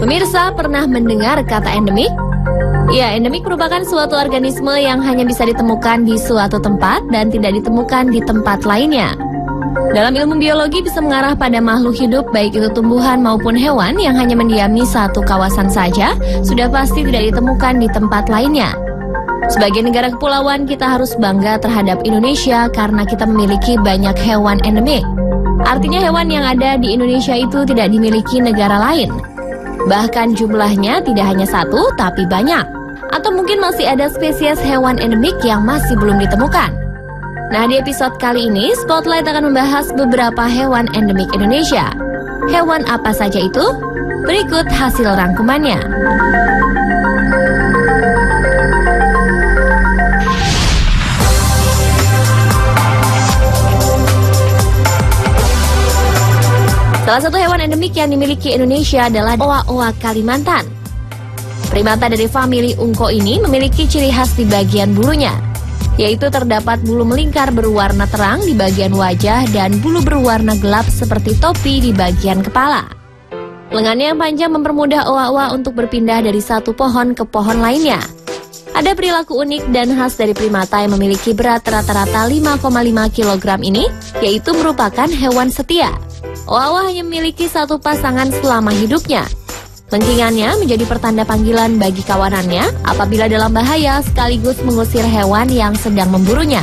Pemirsa pernah mendengar kata endemik? Ya, endemik merupakan suatu organisme yang hanya bisa ditemukan di suatu tempat dan tidak ditemukan di tempat lainnya. Dalam ilmu biologi bisa mengarah pada makhluk hidup baik itu tumbuhan maupun hewan yang hanya mendiami satu kawasan saja, sudah pasti tidak ditemukan di tempat lainnya. Sebagai negara kepulauan, kita harus bangga terhadap Indonesia karena kita memiliki banyak hewan endemik. Artinya hewan yang ada di Indonesia itu tidak dimiliki negara lain. Bahkan jumlahnya tidak hanya satu, tapi banyak. Atau mungkin masih ada spesies hewan endemik yang masih belum ditemukan. Nah, di episode kali ini, Spotlight akan membahas beberapa hewan endemik Indonesia. Hewan apa saja itu? Berikut hasil rangkumannya. Salah satu hewan endemik yang dimiliki Indonesia adalah owa-owa Kalimantan. Primata dari famili ungko ini memiliki ciri khas di bagian bulunya, yaitu terdapat bulu melingkar berwarna terang di bagian wajah dan bulu berwarna gelap seperti topi di bagian kepala. Lengannya yang panjang mempermudah owa-owa untuk berpindah dari satu pohon ke pohon lainnya. Ada perilaku unik dan khas dari primata yang memiliki berat rata-rata 5,5 kg ini, yaitu merupakan hewan setia. Owa-owa hanya memiliki satu pasangan selama hidupnya. Lengkingannya menjadi pertanda panggilan bagi kawanannya apabila dalam bahaya sekaligus mengusir hewan yang sedang memburunya.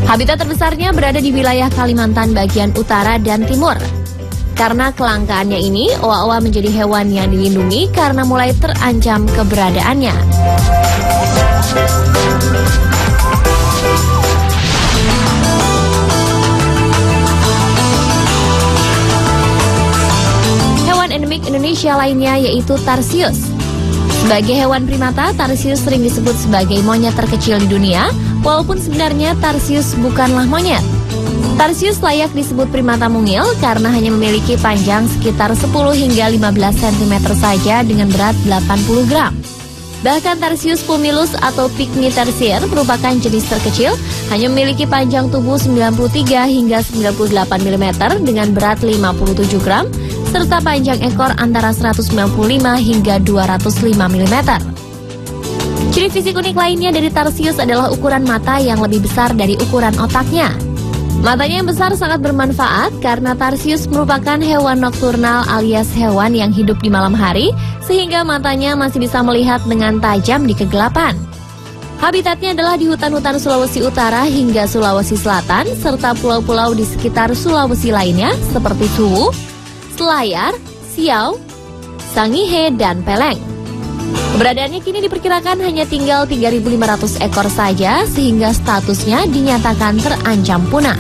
Habitat terbesarnya berada di wilayah Kalimantan bagian utara dan timur. Karena kelangkaannya ini, owa-owa menjadi hewan yang dilindungi karena mulai terancam keberadaannya. Endemik Indonesia lainnya yaitu tarsius. Sebagai hewan primata, tarsius sering disebut sebagai monyet terkecil di dunia, walaupun sebenarnya tarsius bukanlah monyet. Tarsius layak disebut primata mungil karena hanya memiliki panjang sekitar 10 hingga 15 cm saja dengan berat 80 gram. Bahkan tarsius pumilus atau pygmy tarsier merupakan jenis terkecil, hanya memiliki panjang tubuh 93 hingga 98 mm dengan berat 57 gram, serta panjang ekor antara 195 hingga 205 mm. Ciri fisik unik lainnya dari tarsius adalah ukuran mata yang lebih besar dari ukuran otaknya. Matanya yang besar sangat bermanfaat karena tarsius merupakan hewan nokturnal alias hewan yang hidup di malam hari, sehingga matanya masih bisa melihat dengan tajam di kegelapan. Habitatnya adalah di hutan-hutan Sulawesi Utara hingga Sulawesi Selatan, serta pulau-pulau di sekitar Sulawesi lainnya seperti Suwu, Selayar, Siau, Sangihe, dan Peleng. Keberadaannya kini diperkirakan hanya tinggal 3.500 ekor saja, sehingga statusnya dinyatakan terancam punah.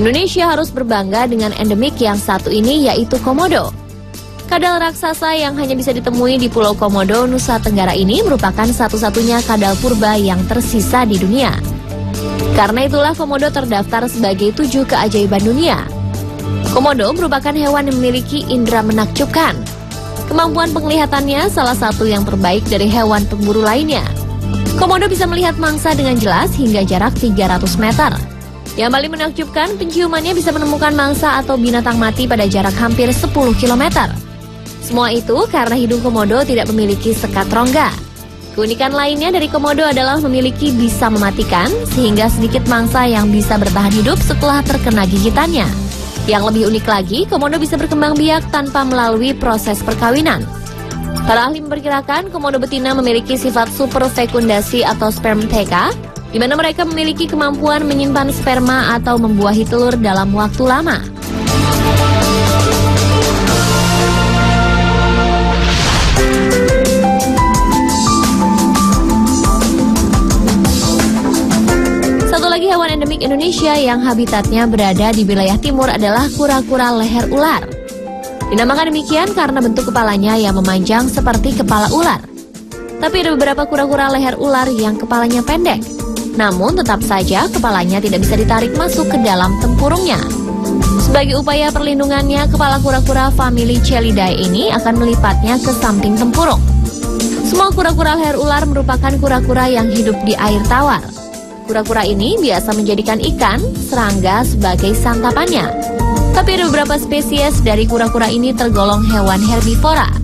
Indonesia harus berbangga dengan endemik yang satu ini, yaitu komodo. Kadal raksasa yang hanya bisa ditemui di Pulau Komodo, Nusa Tenggara ini merupakan satu-satunya kadal purba yang tersisa di dunia. Karena itulah komodo terdaftar sebagai 7 keajaiban dunia. Komodo merupakan hewan yang memiliki indera menakjubkan. Kemampuan penglihatannya salah satu yang terbaik dari hewan pemburu lainnya. Komodo bisa melihat mangsa dengan jelas hingga jarak 300 meter. Yang paling menakjubkan, penciumannya bisa menemukan mangsa atau binatang mati pada jarak hampir 10 km. Semua itu karena hidung komodo tidak memiliki sekat rongga. Keunikan lainnya dari komodo adalah memiliki bisa mematikan, sehingga sedikit mangsa yang bisa bertahan hidup setelah terkena gigitannya. Yang lebih unik lagi, komodo bisa berkembang biak tanpa melalui proses perkawinan. Para ahli memperkirakan komodo betina memiliki sifat superfekundasi atau spermtheca, di mana mereka memiliki kemampuan menyimpan sperma atau membuahi telur dalam waktu lama. Satu lagi hewan endemik Indonesia yang habitatnya berada di wilayah timur adalah kura-kura leher ular. Dinamakan demikian karena bentuk kepalanya yang memanjang seperti kepala ular. Tapi ada beberapa kura-kura leher ular yang kepalanya pendek. Namun tetap saja kepalanya tidak bisa ditarik masuk ke dalam tempurungnya. Sebagai upaya perlindungannya, kepala kura-kura famili Chelidae ini akan melipatnya ke samping tempurung. Semua kura-kura leher ular merupakan kura-kura yang hidup di air tawar. Kura-kura ini biasa menjadikan ikan, serangga sebagai santapannya. Tapi ada beberapa spesies dari kura-kura ini tergolong hewan herbivora.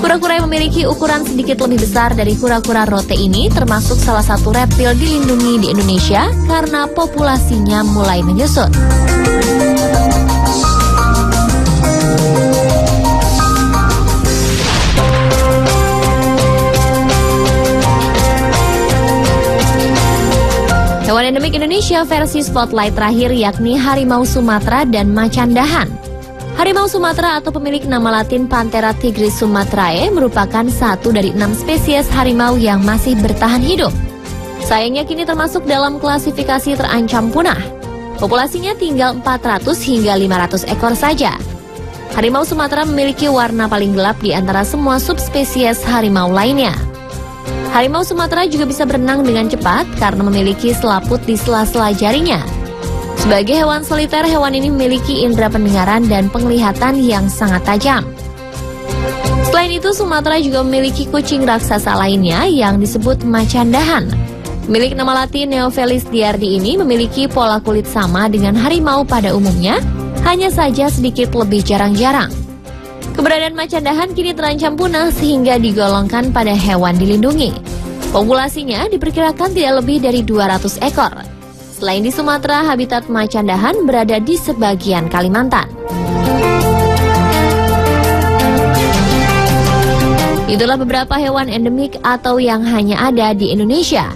Kura-kura yang memiliki ukuran sedikit lebih besar dari kura-kura rote ini termasuk salah satu reptil dilindungi di Indonesia karena populasinya mulai menyusut. Hewan endemik Indonesia versi Spotlight terakhir yakni harimau Sumatera dan macan dahan. Harimau Sumatera atau pemilik nama latin Panthera tigris sumatrae merupakan satu dari 6 spesies harimau yang masih bertahan hidup. Sayangnya kini termasuk dalam klasifikasi terancam punah. Populasinya tinggal 400 hingga 500 ekor saja. Harimau Sumatera memiliki warna paling gelap di antara semua subspesies harimau lainnya. Harimau Sumatera juga bisa berenang dengan cepat karena memiliki selaput di sela-sela jarinya. Sebagai hewan soliter, hewan ini memiliki indera pendengaran dan penglihatan yang sangat tajam. Selain itu, Sumatera juga memiliki kucing raksasa lainnya yang disebut macan dahan. Milik nama latin Neofelis diardi ini memiliki pola kulit sama dengan harimau pada umumnya, hanya saja sedikit lebih jarang-jarang. Keberadaan macan dahan kini terancam punah sehingga digolongkan pada hewan dilindungi. Populasinya diperkirakan tidak lebih dari 200 ekor. Selain di Sumatera, habitat macan dahan berada di sebagian Kalimantan. Itulah beberapa hewan endemik atau yang hanya ada di Indonesia.